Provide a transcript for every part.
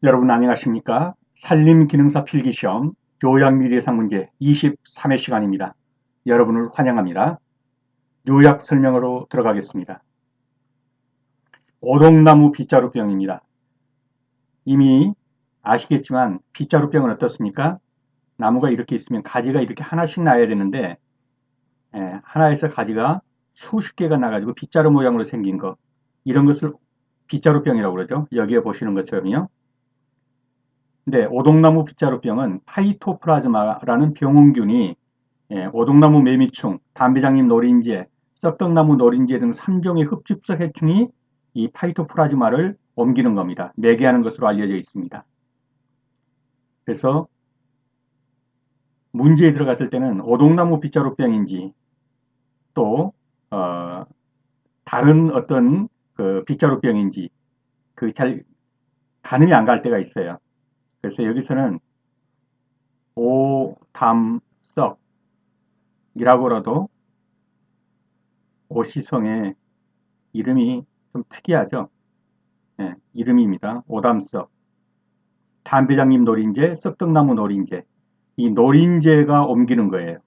여러분 안녕하십니까? 산림기능사 필기시험 요약 예상 문제 23회 시간입니다. 여러분을 환영합니다. 요약 설명으로 들어가겠습니다. 오동나무 빗자루병입니다. 이미 아시겠지만 빗자루병은 어떻습니까? 나무가 이렇게 있으면 가지가 이렇게 하나씩 나야 되는데 하나에서 가지가 수십 개가 나가지고 빗자루 모양으로 생긴 거, 이런 것을 빗자루병이라고 그러죠. 여기에 보시는 것처럼요. 근데 오동나무 빗자루병은 파이토플라즈마라는 병원균이 오동나무 매미충, 담배장잎 노린재, 썩떡나무 노린재 등 3종의 흡집성 해충이 이 파이토플라즈마를 옮기는 겁니다. 매개하는 것으로 알려져 있습니다. 그래서 문제에 들어갔을 때는 오동나무 빗자루병인지 또 다른 어떤 그 빗자루병인지 그 잘 가늠이 안 갈 때가 있어요. 그래서 여기서는 오담썩이라고라도 오시성의 이름이 좀 특이하죠. 이름입니다. 오담석, 담배장잎 노린재, 썩떡나무 노린재. 이 노린재가 옮기는 거예요.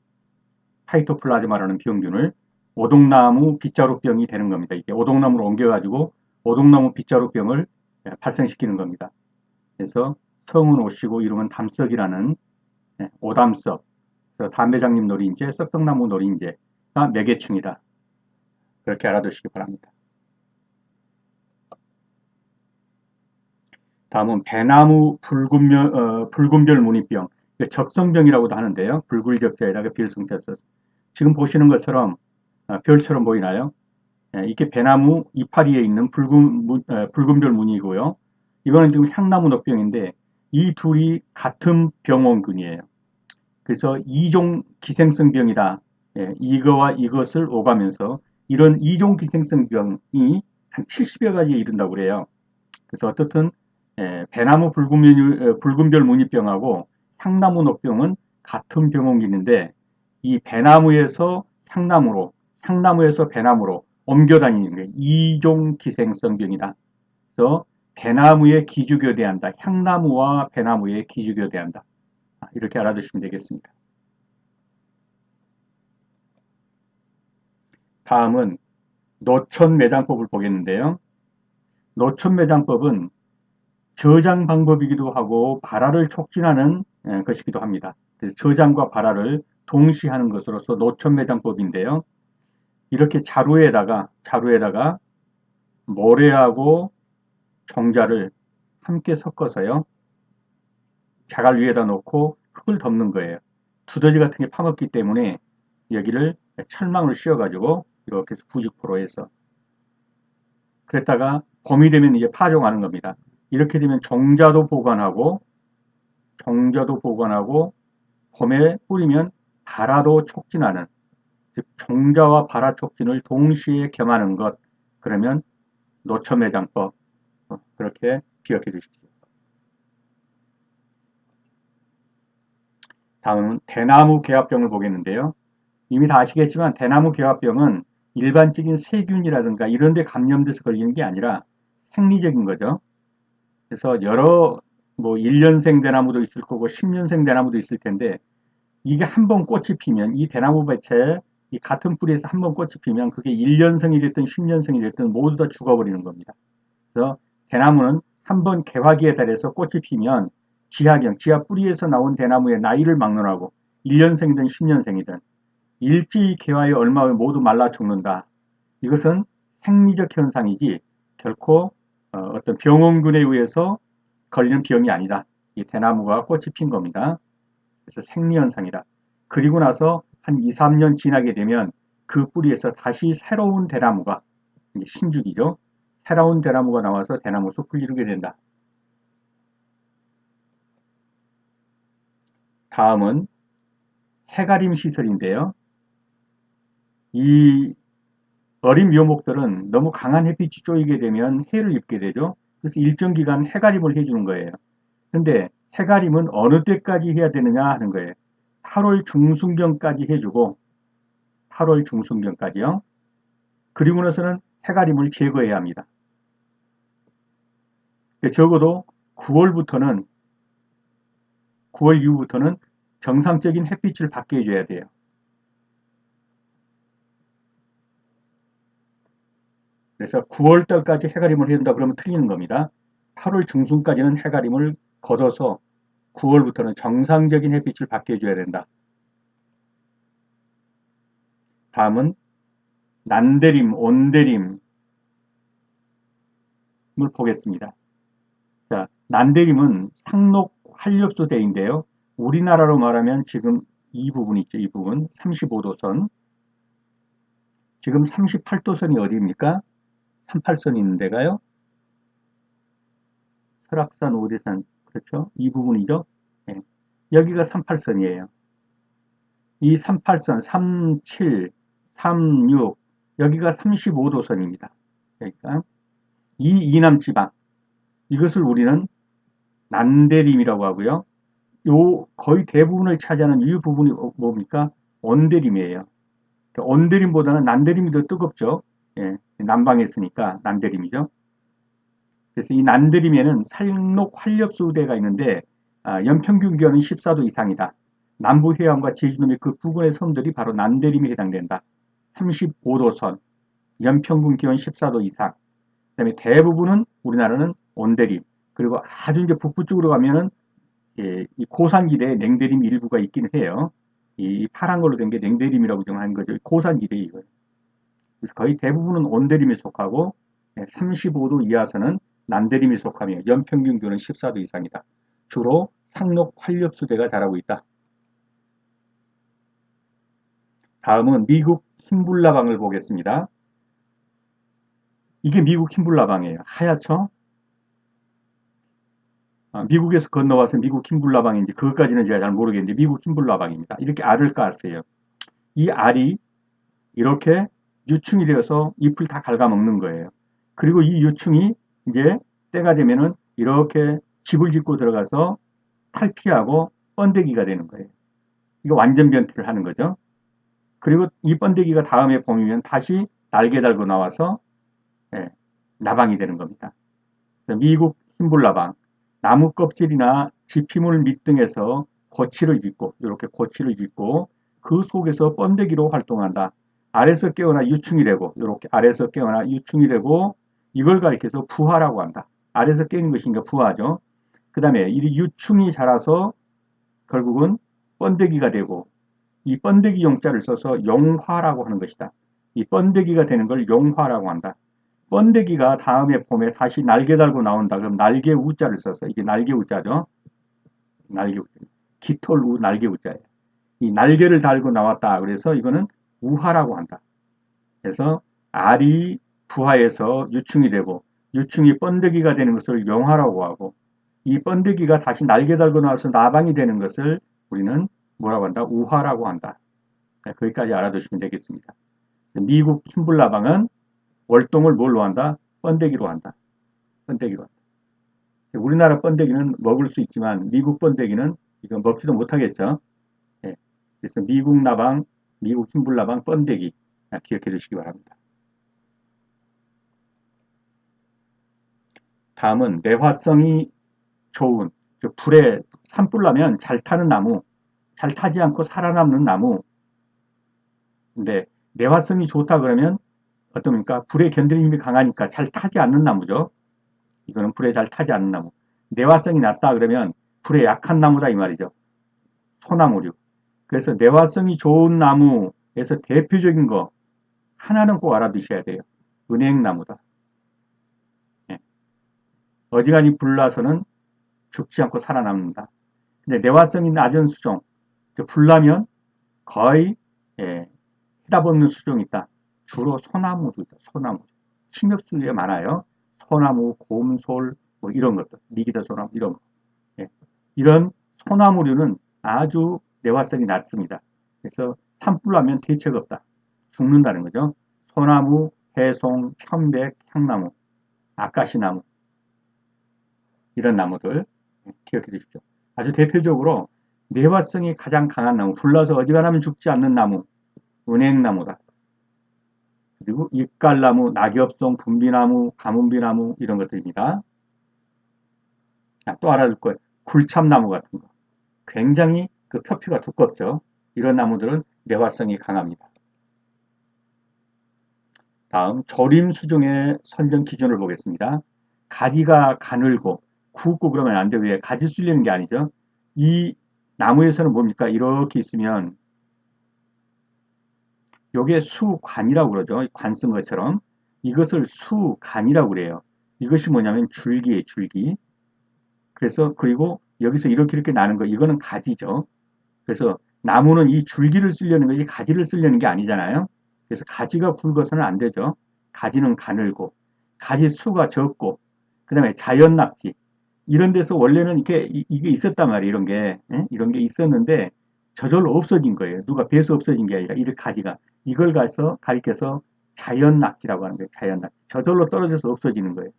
파이토플라즈마라는 병균을 오동나무 빗자루병이 되는 겁니다. 이게 오동나무로 옮겨가지고 오동나무 빗자루병을 발생시키는 겁니다. 그래서 성은 오시고 이름은 담석이라는 오담석, 담배장잎 노린재, 썩떡나무 노린재가 매개충이다. 그렇게 알아두시기 바랍니다. 다음은 배나무 붉은별 무늬병, 적성병이라고도 하는데요. 붉을적자에다가 별성자 써. 지금 보시는 것처럼 별처럼 보이나요? 이게 배나무 이파리에 있는 붉은별 무늬고요. 이거는 지금 향나무 녹병인데 이 둘이 같은 병원균이에요. 그래서 이종 기생성 병이다. 이거와 이것을 오가면서 이런 이종 기생성 병이 한 70여 가지에 이른다고 그래요. 그래서 어떻든 배나무 붉은별 무늬병하고 향나무 녹병은 같은 병원균인데 이 배나무에서 향나무로, 향나무에서 배나무로 옮겨 다니는 게 이종 기생성 병이다. 그래서 배나무에 기주교대한다. 향나무와 배나무에 기주교대한다. 이렇게 알아두시면 되겠습니다. 다음은 노천매장법을 보겠는데요. 노천매장법은 저장 방법이기도 하고 발화를 촉진하는 것이기도 합니다. 그래서 저장과 발화를 동시에 하는 것으로서 노천매장법인데요. 이렇게 자루에다가 모래하고 종자를 함께 섞어서요. 자갈 위에다 놓고 흙을 덮는 거예요. 두더지 같은 게 파먹기 때문에 여기를 철망을 씌워가지고 이렇게 부직포로 해서 그랬다가 봄이 되면 이제 파종하는 겁니다. 이렇게 되면 종자도 보관하고 봄에 뿌리면 발화도 촉진하는, 즉 종자와 발화 촉진을 동시에 겸하는 것, 그러면 노천매장법, 그렇게 기억해 주십시오. 다음은 대나무 개화병을 보겠는데요. 이미 다 아시겠지만 대나무 개화병은 일반적인 세균이라든가 이런 데 감염돼서 걸리는 게 아니라 생리적인 거죠. 그래서 여러 1년생 대나무도 있을 거고 10년생 대나무도 있을 텐데 이게 한 번 꽃이 피면 이 대나무 배체에 이 같은 뿌리에서 한 번 꽃이 피면 그게 1년생이 됐든 10년생이 됐든 모두 다 죽어버리는 겁니다. 그래서 대나무는 한 번 개화기에 달해서 꽃이 피면 지하 뿌리에서 나온 대나무의 나이를 막론하고 1년생이든 10년생이든 일찍 개화에 얼마 후에 모두 말라 죽는다. 이것은 생리적 현상이지 결코 어떤 병원균에 의해서 걸리는 병이 아니다. 이 대나무가 꽃이 핀 겁니다. 그래서 생리현상이다. 그리고 나서 한 2, 3년 지나게 되면 그 뿌리에서 다시 새로운 대나무가, 신죽이죠. 새로운 대나무가 나와서 대나무 숲을 이루게 된다. 다음은 해가림 시설인데요. 이 어린 묘목들은 너무 강한 햇빛이 쪼이게 되면 해를 입게 되죠. 그래서 일정 기간 해가림을 해주는 거예요. 근데 해가림은 어느 때까지 해야 되느냐 하는 거예요. 8월 중순경까지 해주고 8월 중순경까지요. 그리고 나서는 해가림을 제거해야 합니다. 적어도 9월부터는 9월 이후부터는 정상적인 햇빛을 받게 해줘야 돼요. 그래서 9월 달까지 해가림을 해야 된다 그러면 틀리는 겁니다. 8월 중순까지는 해가림을 걷어서 9월부터는 정상적인 햇빛을 받게 해줘야 된다. 다음은 난대림, 온대림을 보겠습니다. 자, 난대림은 상록 활력소대인데요. 우리나라로 말하면 지금 이 부분 있죠. 이 부분 35도선. 지금 38도선이 어디입니까? 38선이 있는 데가요. 설악산, 오대산. 그렇죠? 이 부분이죠. 네. 여기가 38선이에요. 이 38선 37, 36 여기가 35도선입니다. 그러니까 이 이남 지방 이것을 우리는 난대림이라고 하고요. 요 거의 대부분을 차지하는 이 부분이 뭡니까? 온대림이에요. 온대림보다는 난대림이 더 뜨겁죠. 예, 남방에 있으니까 난대림이죠. 그래서 이 난대림에는 상록 활력소대가 있는데 연평균 기온은 14도 이상이다. 남부 해안과 제주도 및 그 부근의 섬들이 바로 난대림에 해당된다. 35도선, 연평균 기온 14도 이상. 그다음에 대부분은 우리나라는 온대림. 그리고 아주 이제 북부 쪽으로 가면은 이 고산지대에 냉대림 일부가 있기는 해요. 이 파란 걸로 된 게 냉대림이라고 정하는 거죠. 고산지대 이거. 그래서 거의 대부분은 온대림에 속하고 35도 이하서는 난대림에 속하며 연평균 기온은 14도 이상이다. 주로 상록 활력소대가 자라고 있다. 다음은 미국 흰불나방을 보겠습니다. 이게 미국 흰불나방이에요. 하얗죠? 미국에서 건너와서 미국 흰불나방인지 그것까지는 제가 잘 모르겠는데 미국 흰불나방입니다. 이렇게 알을 깠어요. 이 알이 이렇게 유충이 되어서 잎을 다 갉아먹는 거예요. 그리고 이 유충이 이제 때가 되면은 이렇게 집을 짓고 들어가서 탈피하고 번데기가 되는 거예요. 이거 완전 변태를 하는 거죠. 그리고 이 번데기가 다음에 봄이면 다시 날개 달고 나와서 예, 나방이 되는 겁니다. 미국 흰불나방, 나무 껍질이나 지피물 밑등에서 거치를 짓고 이렇게 거치를 짓고 그 속에서 번데기로 활동한다. 아래서 깨어나 유충이 되고 이렇게 아래서 깨어나 유충이 되고 이걸 가리켜서 부화라고 한다. 아래서 깨는 것이니까 부화죠. 그 다음에 이 유충이 자라서 결국은 번데기가 되고 이 번데기 용자를 써서 용화라고 하는 것이다. 이 번데기가 되는 걸 용화라고 한다. 번데기가 다음에 봄에 다시 날개 달고 나온다. 그럼 날개 우자를 써서 이게 날개 우자죠. 날개 우자. 깃털 우 날개 우자예요. 이 날개를 달고 나왔다. 그래서 이거는 우화라고 한다. 그래서 알이 부화해서 유충이 되고 유충이 번데기가 되는 것을 용화라고 하고 이 번데기가 다시 날개 달고 나와서 나방이 되는 것을 우리는 뭐라고 한다? 우화라고 한다. 거기까지 알아두시면 되겠습니다. 미국 흰불나방은 월동을 뭘로 한다? 번데기로 한다. 번데기로 한다. 우리나라 번데기는 먹을 수 있지만 미국 번데기는 이거 먹지도 못하겠죠. 예. 그래서 미국 나방, 미국 흰불나방 번데기 기억해 주시기 바랍니다. 다음은 내화성이 좋은 불에 산불 나면 잘 타는 나무, 잘 타지 않고 살아남는 나무. 근데 내화성이 좋다 그러면 어떻습니까? 불에 견디는 힘이 강하니까 잘 타지 않는 나무죠. 이거는 불에 잘 타지 않는 나무. 내화성이 낮다 그러면 불에 약한 나무다 이 말이죠. 소나무류. 그래서 내화성이 좋은 나무에서 대표적인 거 하나는 꼭 알아두셔야 돼요. 은행나무다. 예. 어지간히 불나서는 죽지 않고 살아남는다. 근데 내화성이 낮은 수종, 불나면 거의 해답 없는 수종이 있다. 주로 소나무류다. 소나무. 침엽수에 많아요. 소나무, 곰솔, 뭐 이런 것들, 미기다 소나무 이런 거. 예. 이런 소나무류는 아주 내화성이 낮습니다. 그래서 산불 나면 대책 없다. 죽는다는 거죠. 소나무, 해송, 편백, 향나무, 아까시나무 이런 나무들 기억해 주십시오. 아주 대표적으로 내화성이 가장 강한 나무, 불나서 어지간하면 죽지 않는 나무, 은행나무다. 그리고 잎갈나무, 낙엽송, 분비나무, 가문비나무 이런 것들입니다. 또 알아둘 거예요. 굴참나무 같은 거. 굉장히 그 표피가 두껍죠. 이런 나무들은 매화성이 강합니다. 다음 조림수종의 선정 기준을 보겠습니다. 가지가 가늘고 굵고 그러면 안 되고 왜 가지 쓸리는 게 아니죠. 이 나무에서는 뭡니까? 이렇게 있으면 요게 수관이라고 그러죠. 관 쓴 것처럼 이것을 수간이라고 그래요. 이것이 뭐냐면 줄기예요, 줄기. 그래서 그리고 여기서 이렇게 나는 거 이거는 가지죠. 그래서 나무는 이 줄기를 쓰려는 거지 가지를 쓰려는 게 아니잖아요. 그래서 가지가 굵어서는 안 되죠. 가지는 가늘고 가지 수가 적고 그다음에 자연 낙지 이런 데서 원래는 이게 있었단 말이에요. 이런 게 이런 게 있었는데 저절로 없어진 거예요. 누가 베서 없어진 게 아니라 이 가지가 이걸 가서 가리켜서 자연 낙지라고 하는 거예요. 자연 낙지 저절로 떨어져서 없어지는 거예요.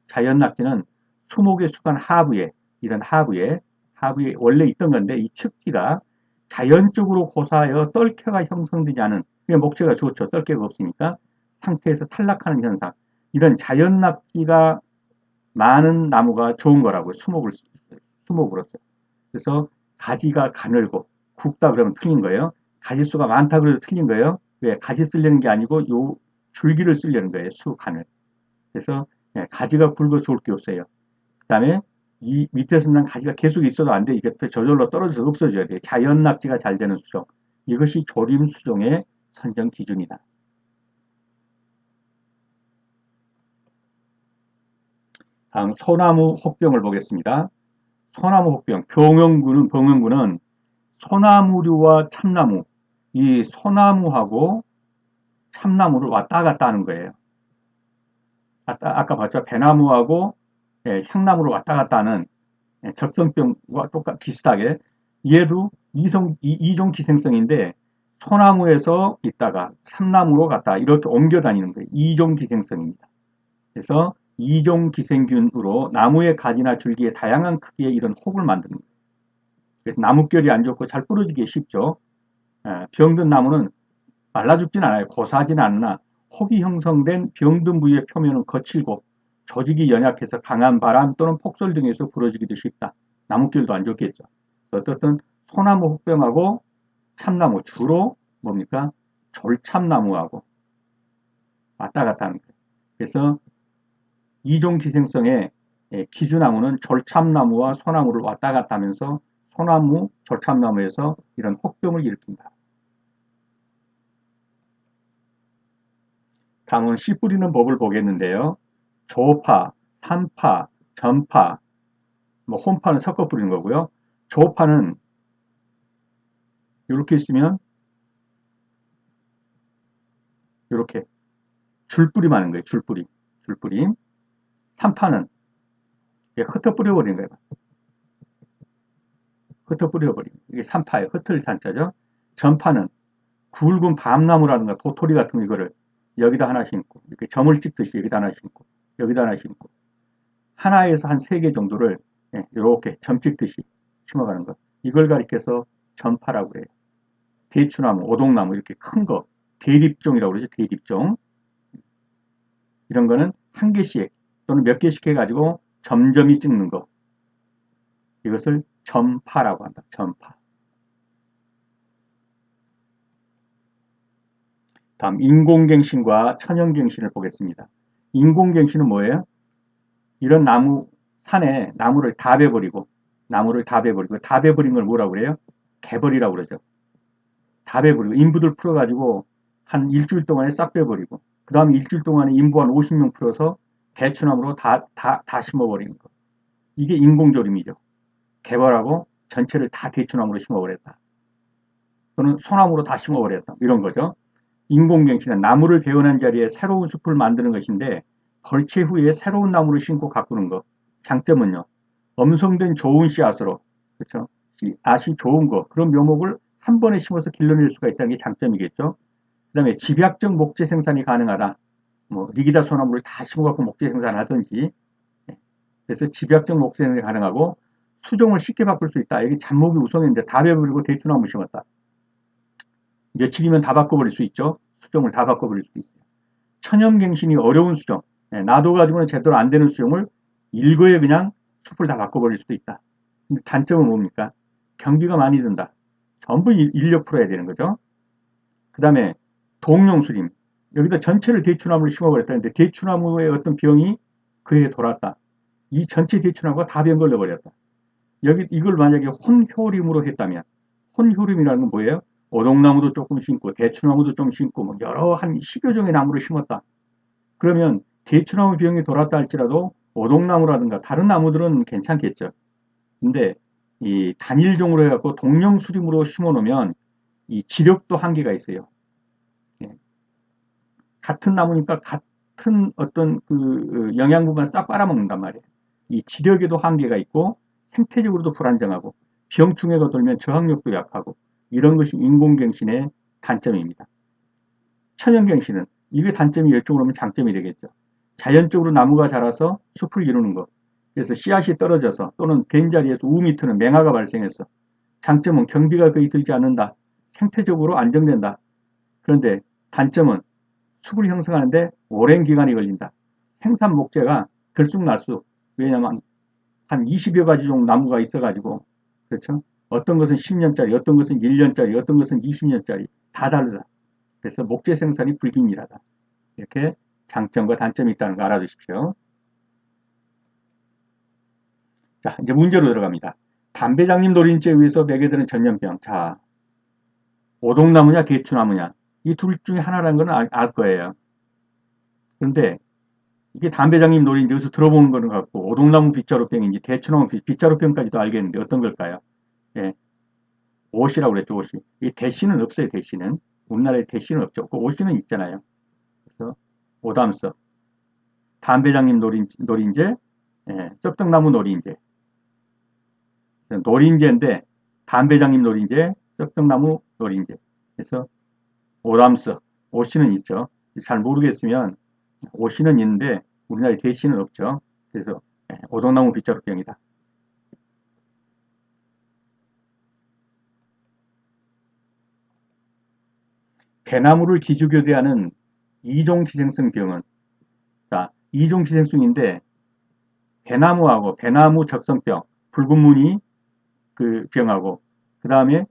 자연 낙지는 수목의 수간 하부에 이런 하부에 원래 있던 건데 이 척지가 자연적으로 고사하여 떨켜가 형성되지 않은 목재가 좋죠. 떨켜가 없으니까 상태에서 탈락하는 현상 이런 자연 낙지가 많은 나무가 좋은 거라고요. 수목으로서. 그래서 가지가 가늘고 굵다 그러면 틀린 거예요. 가지수가 많다 그래도 틀린 거예요. 왜? 가지 쓰려는 게 아니고 요 줄기를 쓰려는 거예요. 수간을. 그래서 가지가 굵어 좋을 게 없어요. 그 다음에 이 밑에서 난 가지가 계속 있어도 안 돼. 이게 저절로 떨어져서 없어져야 돼. 자연 낙지가 잘 되는 수종. 이것이 조림 수종의 선정 기준이다. 다음 소나무 혹병을 보겠습니다. 소나무 혹병, 병영구는 소나무류와 참나무, 이 소나무하고 참나무를 왔다 갔다 하는 거예요. 아까 봤죠? 배나무하고 향나무를 왔다 갔다 하는 적성병과 비슷하게 얘도 이종 기생성인데 소나무에서 있다가 참나무로 갔다 이렇게 옮겨 다니는 거예요. 이종 기생성입니다. 그래서 이종 기생균으로 나무의 가지나 줄기에 다양한 크기의 이런 혹을 만드는 거예요. 그래서 나뭇결이 안 좋고 잘 부러지기 쉽죠. 병든 나무는 말라 죽진 않아요. 고사하진 않으나 혹이 형성된 병든 부위의 표면은 거칠고 조직이 연약해서 강한 바람 또는 폭설 등에서 부러지기도 쉽다. 나뭇결도 안 좋겠죠. 어떻든 소나무 혹병하고 참나무 주로 뭡니까? 졸참나무하고 왔다 갔다 하는 거예요. 그래서 이종 기생성의 기주나무는 졸참나무와 소나무를 왔다 갔다 하면서 소나무, 졸참나무에서 이런 혹병을 일으킨다. 다음은 씨 뿌리는 법을 보겠는데요. 조파, 산파, 전파, 혼파는 섞어 뿌리는 거고요. 조파는 이렇게 있으면 이렇게 줄뿌리만 하는 거예요. 줄뿌리. 산파는 흩어 뿌려버리는 거예요. 흩어 뿌려버리는 이게 산파예요. 흩을 산자죠. 전파는 굵은 밤나무라든가 도토리 같은 이거를 여기다 하나 심고 이렇게 점을 찍듯이 여기다 하나 심고 여기다 하나 심고 하나에서 한 3개 정도를 이렇게 점 찍듯이 심어가는 것. 이걸 가리켜서 전파라고 그래요. 대추나무, 오동나무 이렇게 큰 거, 대립종이라고 그러죠. 대립종. 이런 거는 한 개씩 또는 몇 개씩 해가지고 점점이 찍는 거. 이것을 점파라고 한다. 점파. 다음 인공갱신과 천연갱신을 보겠습니다. 인공갱신은 뭐예요? 이런 산에 나무를 다 베버리고 다 베버린 걸 뭐라고 그래요? 개벌이라고 그러죠. 다 베버리고 인부들 풀어가지고 한 일주일 동안에 싹 베버리고 그 다음에 일주일 동안에 인부 한 50명 풀어서 대추나무로 다 심어버리는 거. 이게 인공조림이죠. 개벌하고 전체를 다 대추나무로 심어버렸다. 또는 소나무로 다 심어버렸다. 이런 거죠. 인공갱신은 나무를 베어낸 자리에 새로운 숲을 만드는 것인데 벌채 후에 새로운 나무를 심고 가꾸는 것. 장점은요. 엄성된 좋은 씨앗으로 그렇죠. 씨앗이 좋은 거 그런 묘목을 한 번에 심어서 길러낼 수가 있다는 게 장점이겠죠. 그 다음에 집약적 목재 생산이 가능하다. 리기다 소나무를 다 심어갖고 목재 생산하든지 그래서 집약적 목재 생산이 가능하고 수종을 쉽게 바꿀 수 있다. 여기 잡목이 우선인데 다 베버리고 대추나무 심었다. 며칠이면 다 바꿔버릴 수 있죠. 수종을 다 바꿔버릴 수 있어요. 천연갱신이 어려운 수종. 놔둬가지고는 제대로 안 되는 수종을 일거에 그냥 숲을 다 바꿔버릴 수도 있다. 근데 단점은 뭡니까? 경비가 많이 든다. 전부 인력 풀어야 되는 거죠. 그 다음에 동용수림. 여기다 전체를 대추나무를 심어버렸다는데 대추나무의 어떤 병이 그에 돌았다. 이 전체 대추나무가 다 병 걸려버렸다. 여기 이걸 만약에 혼효림으로 했다면 혼효림이라는 건 뭐예요? 오동나무도 조금 심고 대추나무도 좀 심고 뭐 여러 한 10여 종의 나무를 심었다. 그러면 대추나무 병이 돌았다 할지라도 오동나무라든가 다른 나무들은 괜찮겠죠. 근데 이 단일종으로 해갖고 동령수림으로 심어 놓으면 이 지력도 한계가 있어요. 예. 같은 나무니까 같은 어떤 그 영양분만 싹 빨아먹는단 말이에요. 이 지력에도 한계가 있고 생태적으로도 불안정하고 병충해가 돌면 저항력도 약하고 이런 것이 인공갱신의 단점입니다. 천연갱신은 이게 단점이 이쪽으로 오면 장점이 되겠죠. 자연적으로 나무가 자라서 숲을 이루는 것. 그래서 씨앗이 떨어져서 또는 된 자리에서 우미 트는 맹화가 발생했어. 장점은 경비가 거의 들지 않는다. 생태적으로 안정된다. 그런데 단점은 숲을 형성하는데 오랜 기간이 걸린다. 생산 목재가 들쑥날쑥. 왜냐하면 한 20여 가지 정도 나무가 있어가지고 그렇죠? 어떤 것은 10년짜리, 어떤 것은 1년짜리, 어떤 것은 20년짜리 다 다르다. 그래서 목재 생산이 불균일하다. 이렇게 장점과 단점이 있다는 거 알아두십시오. 자, 이제 문제로 들어갑니다. 담배장님 노린재에 의해서 매개되는 전염병. 자, 오동나무냐 대추나무냐. 이 둘 중에 하나라는 건 알 거예요. 그런데 이게 담배장님 노린재 여기서 들어본 거는 같고 오동나무 빗자루병인지 대추나무 빗자루병까지도 알겠는데 어떤 걸까요? 예, 옷이라고 그랬죠, 옷이. 이 대시는 없어요, 대시는. 우리나라에 대시는 없죠. 그 옷이는 있잖아요. 그래서 오담서, 담배장님 노린재, 예, 썩덕나무 노린재. 노린재인데 담배장님 노린재, 썩덕나무 노린재. 그래서 오담석, 오씨는 있죠. 잘 모르겠으면 오씨는 있는데 우리나라에 대시는 없죠. 그래서 예, 오동나무 빗자루병이다. 배나무를 기주교대하는 이종기생성 병은 자, 이종기생성인데 배나무하고 배나무 적성병, 붉은 무늬 그 병하고 그 다음에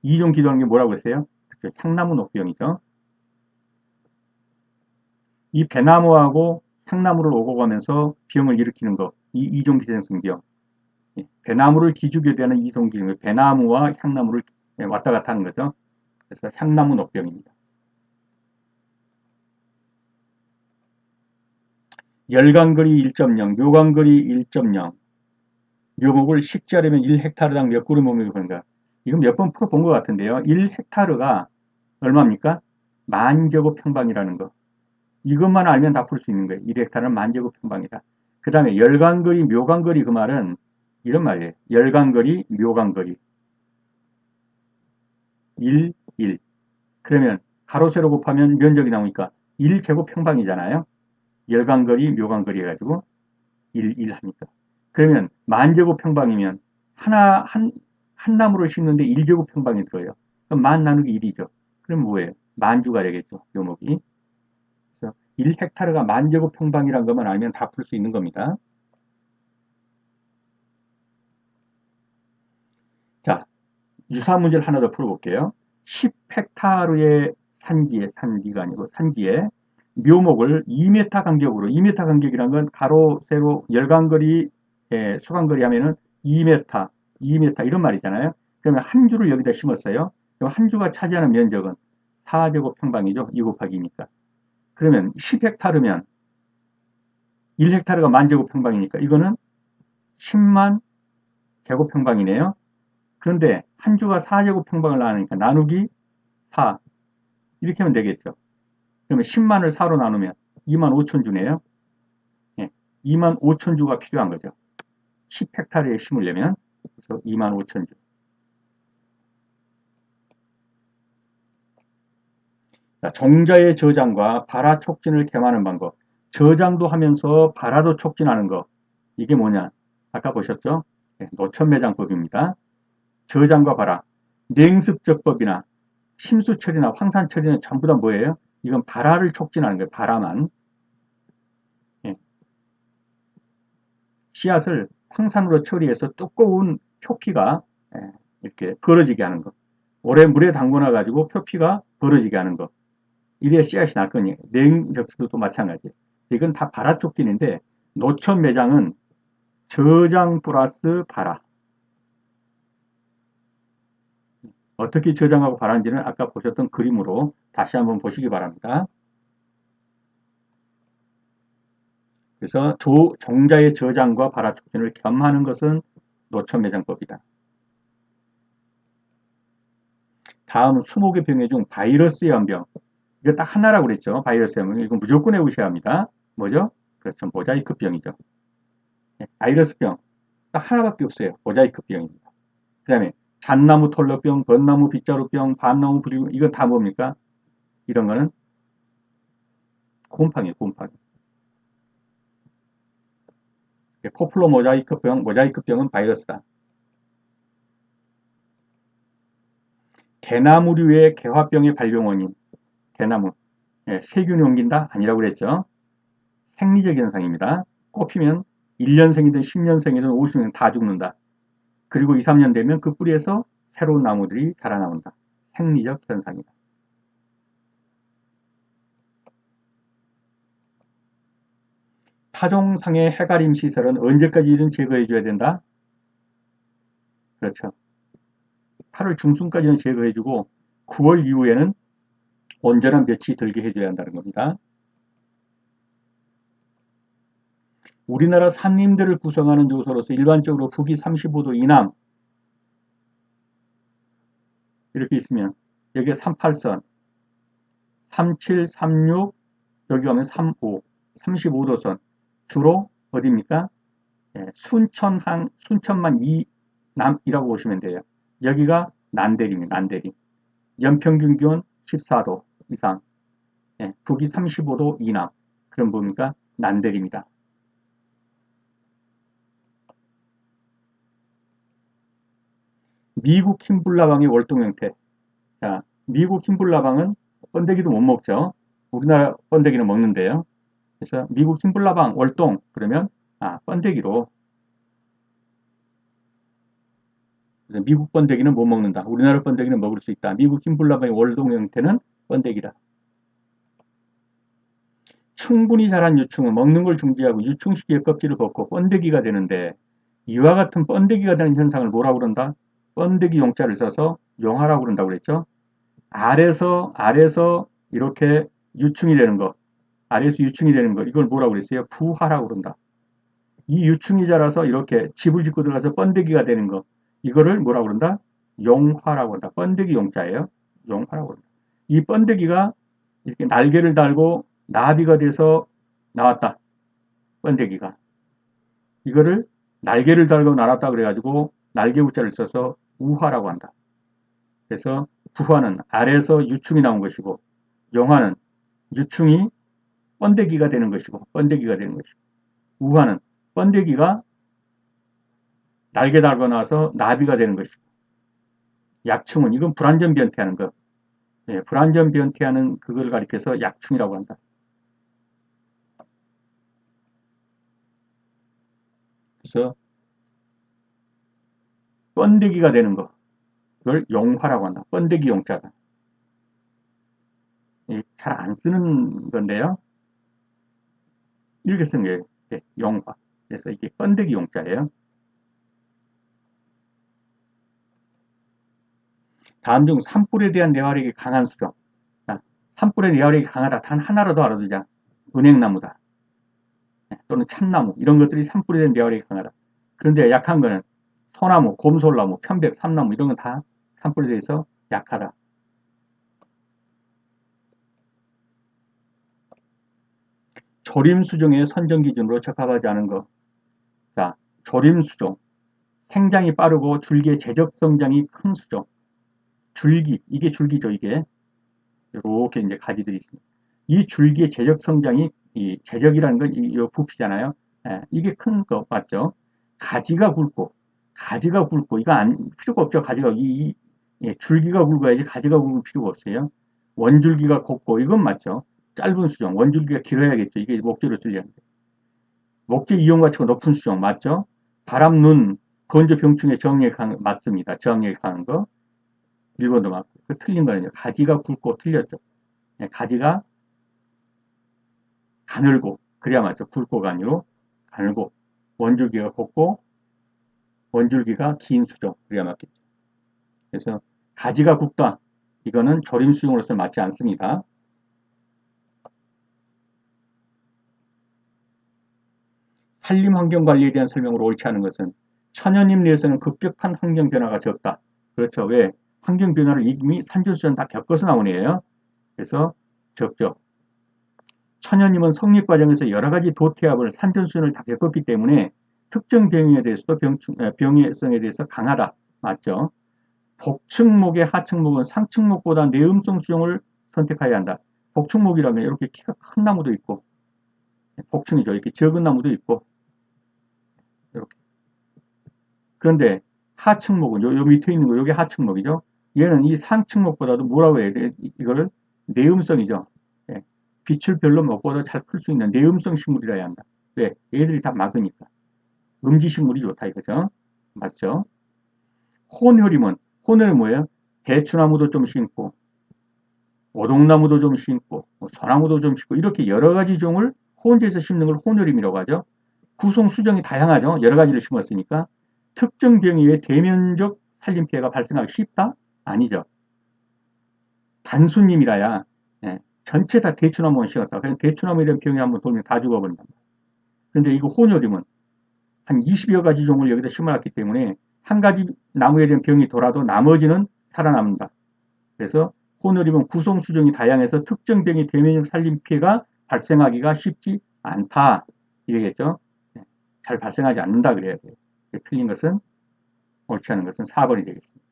이종 기도하는 게 뭐라고 했어요? 향나무 녹병이죠. 이 배나무하고 향나무를 오고 가면서 병을 일으키는 거, 이 이종기생성병. 배나무를 기주교대하는 이종기생성, 배나무와 향나무를 왔다 갔다 하는 거죠. 그래서 향나무 녹병입니다. 열강거리 1.0, 묘강거리 1.0. 묘목을 식재하려면 1헥타르당 몇 그루 묘목이 그런가? 이건 몇 번 풀어본 것 같은데요. 1헥타르가 얼마입니까? 만제곱평방이라는 거. 이것만 알면 다 풀 수 있는 거예요. 1헥타르는 만제곱평방이다. 그 다음에 열강거리, 묘강거리 그 말은 이런 말이에요. 열강거리, 묘강거리. 1, 1. 그러면 가로 세로 곱하면 면적이 나오니까 1제곱평방이잖아요. 열강거리, 묘강거리 해가지고 1, 1 하니까. 그러면 만제곱평방이면 한 나무를 심는데 1제곱평방이 들어요. 그럼 만 나누기 1이죠. 그럼 뭐예요? 만주가 되겠죠. 묘목이. 그래서 1헥타르가 만제곱평방이란 것만 알면 다 풀 수 있는 겁니다. 자, 유사 문제를 하나 더 풀어볼게요. 10헥타르의 산지가 아니고 산지에 묘목을 2m 간격으로, 2m 간격이란 건 가로, 세로, 열간거리, 수간거리 하면은 2m, 2m 이런 말이잖아요. 그러면 한 주를 여기다 심었어요. 그럼 한 주가 차지하는 면적은 4제곱평방이죠. 2 곱하기 2니까. 그러면 10헥타르면 1헥타르가 만제곱평방이니까 이거는 10만 제곱평방이네요. 그런데 한 주가 4제곱평방을 나누니까 나누기 4 이렇게 하면 되겠죠. 그러면 10만을 4로 나누면 2만 5천 주네요. 예, 2만 5천 주가 필요한 거죠. 10헥타르에 심으려면 그래서 2만 5천 주. 자, 종자의 저장과 발화 촉진을 겸하는 방법. 저장도 하면서 발화도 촉진하는 거. 이게 뭐냐? 아까 보셨죠? 네, 노천매장법입니다. 저장과 발화. 냉습적법이나 침수처리나 황산처리는 전부 다 뭐예요? 이건 발화를 촉진하는 거예요. 발화만. 예. 씨앗을 황산으로 처리해서 두꺼운 표피가 이렇게 벌어지게 하는 것. 오래 물에 담궈놔 가지고 표피가 벌어지게 하는 것. 이래야 씨앗이 났거든요. 냉적수도 마찬가지. 이건 다 발화촉진인데 노천 매장은 저장 플러스 발화. 어떻게 저장하고 발화인지는 아까 보셨던 그림으로 다시 한번 보시기 바랍니다. 그래서 종자의 저장과 발화 촉진을 겸하는 것은 노천 매장법이다. 다음 20개 병의 중 바이러스의 환병. 이거 딱 하나라고 그랬죠. 바이러스의 환병. 이건 무조건 외우셔야 합니다. 뭐죠? 그렇죠. 모자이크병이죠. 바이러스병. 딱 하나밖에 없어요. 모자이크병입니다. 그 다음에 잣나무 톨러병, 벚나무 빗자루병, 밤나무 부리병. 이건 다 뭡니까? 이런 거는 곰팡이에요. 곰팡이. 포플로 모자이크병은 바이러스다. 대나무류의 개화병의 발병원인, 대나무. 세균이 옮긴다? 아니라고 그랬죠. 생리적 현상입니다. 꽃피면 1년생이든 10년생이든 50년 다 죽는다. 그리고 2, 3년 되면 그 뿌리에서 새로운 나무들이 자라나온다. 생리적 현상이다. 타종상의 해가림 시설은 언제까지는 제거해줘야 된다? 그렇죠. 8월 중순까지는 제거해주고 9월 이후에는 온전한 볕이 들게 해줘야 한다는 겁니다. 우리나라 산림들을 구성하는 요소로서 일반적으로 북위 35도 이남 이렇게 있으면 여기에 38선, 37, 36, 여기 가면 35, 35도선 주로 어디입니까? 순천만 이남이라고 보시면 돼요. 여기가 난대리입니다. 난대리. 연평균 기온 14도 이상, 북위 35도 이남. 그럼 뭡니까? 난대리입니다. 미국 흰불나방의 월동 형태. 자, 미국 흰불나방은 번데기도 못 먹죠. 우리나라 번데기는 먹는데요. 그래서 미국 흰불나방 월동 그러면 번데기로. 미국 번데기는 못 먹는다. 우리나라 번데기는 먹을 수 있다. 미국 흰불나방의 월동 형태는 번데기다. 충분히 자란 유충은 먹는 걸 중지하고 유충 시기에 껍질을 벗고 번데기가 되는데 이와 같은 번데기가 되는 현상을 뭐라고 그런다? 번데기 용자를 써서 용화라고 그런다고 그랬죠. 아래서 이렇게 유충이 되는 거, 아래에서 유충이 되는 거, 이걸 뭐라고 그랬어요? 부화라고 그런다. 이 유충이 자라서 이렇게 집을 짓고 들어가서 번데기가 되는 거, 이거를 뭐라고 그런다? 용화라고 한다. 번데기 용자예요. 용화라고 한다. 이 번데기가 이렇게 날개를 달고 나비가 돼서 나왔다. 번데기가. 이거를 날개를 달고 날았다 그래가지고 날개 우자를 써서 우화라고 한다. 그래서 부화는 아래에서 유충이 나온 것이고 용화는 유충이 번데기가 되는 것이고 번데기가 되는 것이고 우화는 번데기가 날개 달고 나서 나비가 되는 것이고 약충은 이건 불완전 변태하는 것. 불완전 변태하는 그걸 가리켜서 약충이라고 한다. 그래서 번데기가 되는 거. 그걸 용화라고 한다. 번데기 용자다. 잘 안 쓰는 건데요. 이렇게 쓰는 게 용화. 그래서 이게 번데기 용자예요. 다음 중 산불에 대한 내화력이 강한 수종. 산불의 내화력이 강하다. 단 하나라도 알아두자. 은행나무다. 또는 참나무. 이런 것들이 산불에 대한 내화력이 강하다. 그런데 약한 거는 소나무, 곰솔나무, 편백, 삼나무 이런 건 다 산불에 대해서 약하다. 조림수종의 선정 기준으로 적합하지 않은 것. 자, 조림수종. 생장이 빠르고 줄기의 제적 성장이 큰 수종. 줄기, 이게 줄기죠, 이게. 이렇게 이제 가지들이 있습니다. 이 줄기의 제적 성장이, 이 제적이라는 건 이 부피잖아요. 이게 큰 거 맞죠? 가지가 굵고, 이거 필요가 없죠, 가지가. 줄기가 굵어야지 가지가 굵을 필요가 없어요. 원줄기가 곱고, 이건 맞죠? 짧은 수종, 원줄기가 길어야겠죠. 이게 목재로 쓰려는데. 목재 이용 가치가 높은 수종, 맞죠? 바람, 눈, 건조 병충해 정액하는 맞습니다. 정액하는 거 1번도 맞고. 그 틀린 거는요. 가지가 굵고 틀렸죠. 예, 가지가 가늘고 그래야 맞죠. 굵고가 아니고 가늘고 원줄기가 곱고 원줄기가 긴 수죠. 그래야 맞겠죠. 그래서 가지가 굵다. 이거는 조림 수용으로서 맞지 않습니다. 산림 환경 관리에 대한 설명으로 옳지 않은 것은 천연림 내에서는 급격한 환경 변화가 적다. 그렇죠. 왜? 환경 변화를 이미 산전수전 다 겪어서 나오네요. 그래서 적죠. 천연님은 성립 과정에서 여러 가지 도태압을 산전수전을 다 겪었기 때문에 특정 병에 대해서도 병해성에 대해서 강하다. 맞죠? 복층목의 하층목은 상층목보다 내음성 수용을 선택해야 한다. 복층목이라면 이렇게 키가 큰 나무도 있고 복층이죠. 이렇게 적은 나무도 있고 이렇게. 그런데 하층목은 요 밑에 있는 거, 요게 하층목이죠. 얘는 이 상층목보다도 뭐라고 해야 돼? 이거를 내음성이죠. 예. 빛을 별로 먹고도 잘 클 수 있는 내음성 식물이라 해야 한다. 왜? 얘들이 다 막으니까. 음지식물이 좋다 이거죠. 맞죠? 혼혈이면 뭐예요? 대추나무도 좀 심고, 오동나무도 좀 심고, 뭐 소나무도 좀 심고, 이렇게 여러 가지 종을 혼재해서 심는 걸 혼혈임이라고 하죠. 구성 수정이 다양하죠. 여러 가지를 심었으니까. 특정 병에 대면적 살림 피해가 발생하기 쉽다? 아니죠. 단순님이라야 예, 전체 다 대추나무만 심었다. 그냥 대추나무에 대한 병이 한번 돌면 다 죽어버린다. 그런데 이거 혼혈이면 한 20여 가지 종을 여기다 심어놨기 때문에 한 가지 나무에 대한 병이 돌아도 나머지는 살아남는다. 그래서 혼혈이면 구성 수종이 다양해서 특정 병의 대면적 살림 피해가 발생하기가 쉽지 않다. 이게겠죠. 예, 잘 발생하지 않는다 그래야 돼요. 틀린 것은 옳지 않은 것은 4번이 되겠습니다.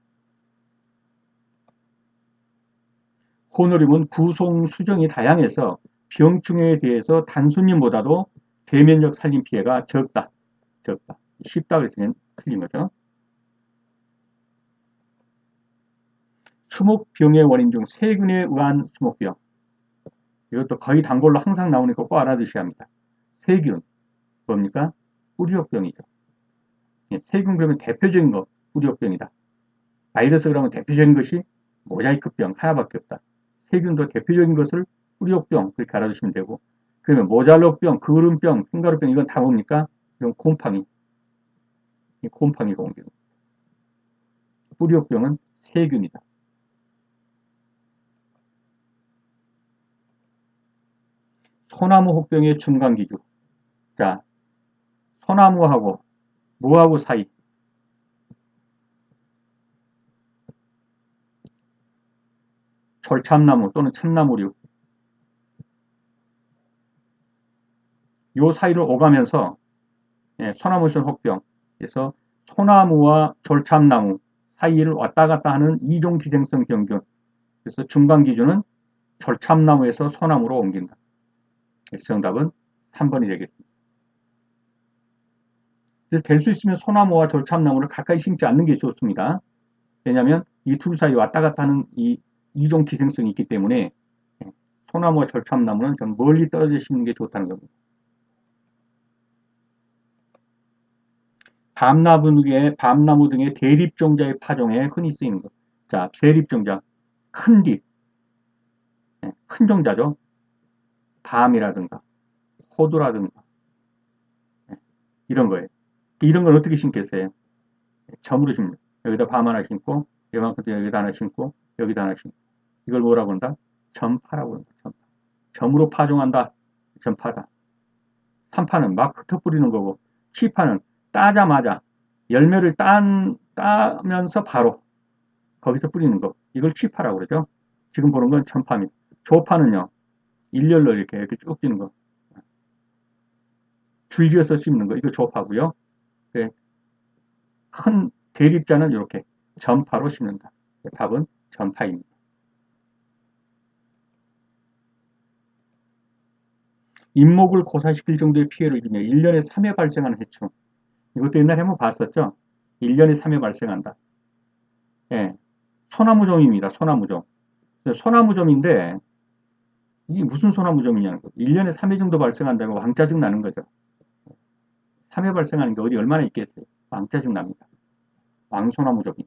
혼혈임은 구성 수정이 다양해서 병충해에 대해서 단순님보다도 대면적 살림 피해가 적다. 적다. 쉽다 그랬으면 틀린 거죠. 수목병의 원인 중 세균에 의한 수목병. 이것도 거의 단골로 항상 나오니까 꼭 알아두셔야 합니다. 세균. 뭡니까? 뿌리옥병이죠. 세균 그러면 대표적인 거 뿌리옥병이다. 바이러스 그러면 대표적인 것이 모자이크병 하나밖에 없다. 세균도 대표적인 것을 뿌리옥병 그렇게 알아두시면 되고 그러면 모잘록병, 그름병, 흰가루병 이건 다 뭡니까? 이건 곰팡이. 곰팡이가 옮기는 뿌리옥병은 세균이다. 소나무 혹병의 중간기주. 자, 소나무하고 뭐하고 사이? 철참나무 또는 참나무류. 요 사이를 오가면서 소나무션 혹병. 그래서 소나무와 졸참나무 사이를 왔다 갔다 하는 이종 기생성 병균. 그래서 중간 기준은 졸참나무에서 소나무로 옮긴다. 그래서 정답은 3번이 되겠습니다. 그래서 될 수 있으면 소나무와 졸참나무를 가까이 심지 않는 게 좋습니다. 왜냐하면 이 둘 사이 왔다 갔다 하는 이 이종 기생성이 있기 때문에 소나무와 졸참나무는 좀 멀리 떨어져 심는 게 좋다는 겁니다. 밤나무 등의 대립종자의 파종에 흔히 쓰이는 것. 자, 대립종자. 큰 립, 큰 종자죠. 밤이라든가, 호두라든가, 이런 거예요. 이런 걸 어떻게 심겠어요? 점으로 심는. 여기다 밤 하나 심고, 이만큼 여기다 하나 심고, 여기다 하나 심고. 이걸 뭐라고 한다? 점파라고 한다. 점파. 점으로 파종한다. 점파다. 산파는 막 흩어 뿌리는 거고, 취파는 따자마자 열매를 따면서 바로 거기서 뿌리는 거. 이걸 취파라고 그러죠. 지금 보는 건 천파입니다. 조파는요, 일렬로 이렇게 쭉 뛰는 거. 줄지어서 씹는 거. 이거 조파고요. 네, 큰 대립자는 이렇게 전파로 심는다. 답은 전파입니다. 잇목을 고사시킬 정도의 피해를 입으며 1년에 3회 발생하는 해충. 이것도 옛날에 한번 봤었죠. 1년에 3회 발생한다. 예, 소나무점입니다. 소나무점. 소나무점인데 이게 무슨 소나무점이냐는 거죠. 1년에 3회 정도 발생한다면 왕짜증 나는 거죠. 참외 발생하는 게 어디 얼마나 있겠어요. 왕짜증 납니다. 왕소나무 조림.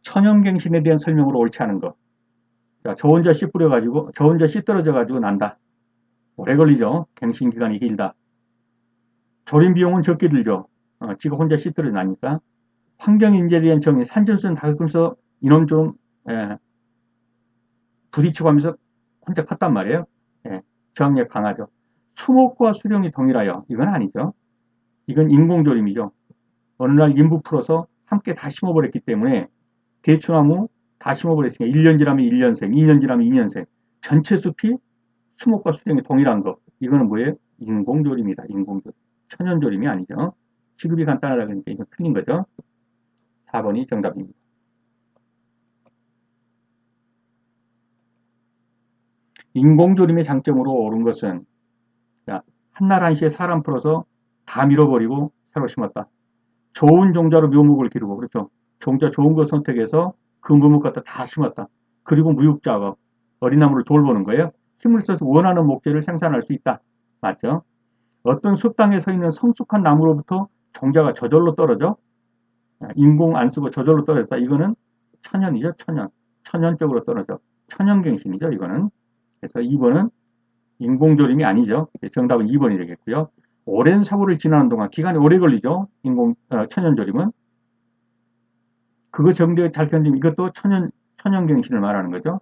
천연갱신에 대한 설명으로 옳지 않은 거. 자, 저 혼자 씨 뿌려가지고, 저 혼자 씨 떨어져가지고 난다. 오래 걸리죠. 갱신 기간이 길다. 조림 비용은 적게 들죠. 지가 혼자 씨 떨어져 나니까. 환경인재에 대한 정의, 산전수는 다 그러면서 이놈 좀, 부딪히고 하면서 혼자 컸단 말이에요. 예, 저항력 강하죠. 수목과 수령이 동일하여. 이건 아니죠. 이건 인공조림이죠. 어느 날 인부 풀어서 함께 다 심어버렸기 때문에 대추나무 다 심어버렸으니까 1년 지나면 1년생, 2년 지나면 2년생. 전체 숲이 수목과 수령이 동일한 거. 이거는 뭐예요? 인공조림이다. 인공조림. 천연조림이 아니죠. 취급이 간단하다 그러니까 이건 틀린 거죠. 4번이 정답입니다. 인공조림의 장점으로 옳은 것은 한날 한시에 사람 풀어서 다 밀어버리고 새로 심었다. 좋은 종자로 묘목을 기르고 그렇죠. 종자 좋은 거 선택해서 그 묘목 갖다 다 심었다. 그리고 무육작업, 어린 나무를 돌보는 거예요. 힘을 써서 원하는 목재를 생산할 수 있다. 맞죠? 어떤 숲땅에 서 있는 성숙한 나무로부터 종자가 저절로 떨어져 인공 안 쓰고 저절로 떨어졌다. 이거는 천연이죠. 천연. 천연적으로 떨어져. 천연갱신이죠. 이거는. 그래서 2번은 인공조림이 아니죠. 정답은 2번이 되겠고요. 오랜 사고를 지나는 동안 기간이 오래 걸리죠. 천연조림은. 그거 정도에 잘 견디면 이것도 천연갱신을 말하는 거죠.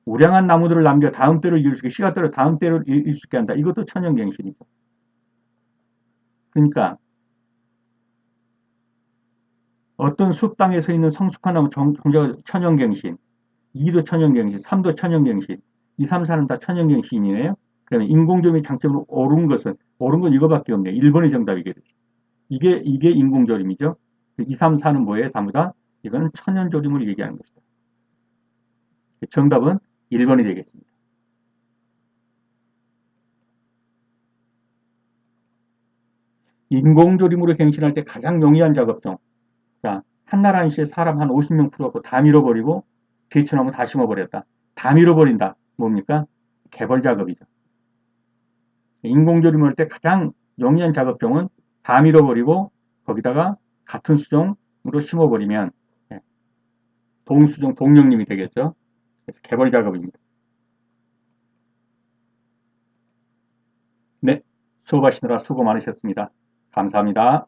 우량한 나무들을 남겨 다음 때를 이을 수 있게, 씨가 떨어 다음 때를 이을 수 있게 한다. 이것도 천연갱신이죠. 그러니까 어떤 숲 땅에 서 있는 성숙한 나무 종자가 천연갱신, 2도 천연갱신, 3도 천연갱신, 2, 3, 4는 다 천연갱신이네요. 그러면 인공조림의 장점으로 옳은 건 이거밖에 없네요. 1번이 정답이겠죠. 이게 인공조림이죠. 2, 3, 4는 뭐예요? 전부 다 이거는 천연조림을 얘기하는 것이다. 정답은 1번이 되겠습니다. 인공조림으로 갱신할 때 가장 용이한 작업종. 자, 한날 한시에 사람 한 50명 풀어갖고 다 밀어버리고 대추나무 다 심어버렸다. 다 밀어버린다. 뭡니까? 개벌 작업이죠. 인공조림을 할 때 가장 용이한 작업종은 다 밀어버리고 거기다가 같은 수종으로 심어버리면 동수종, 동령님이 되겠죠. 그래서 개벌 작업입니다. 네, 수업하시느라 수고 많으셨습니다. 감사합니다.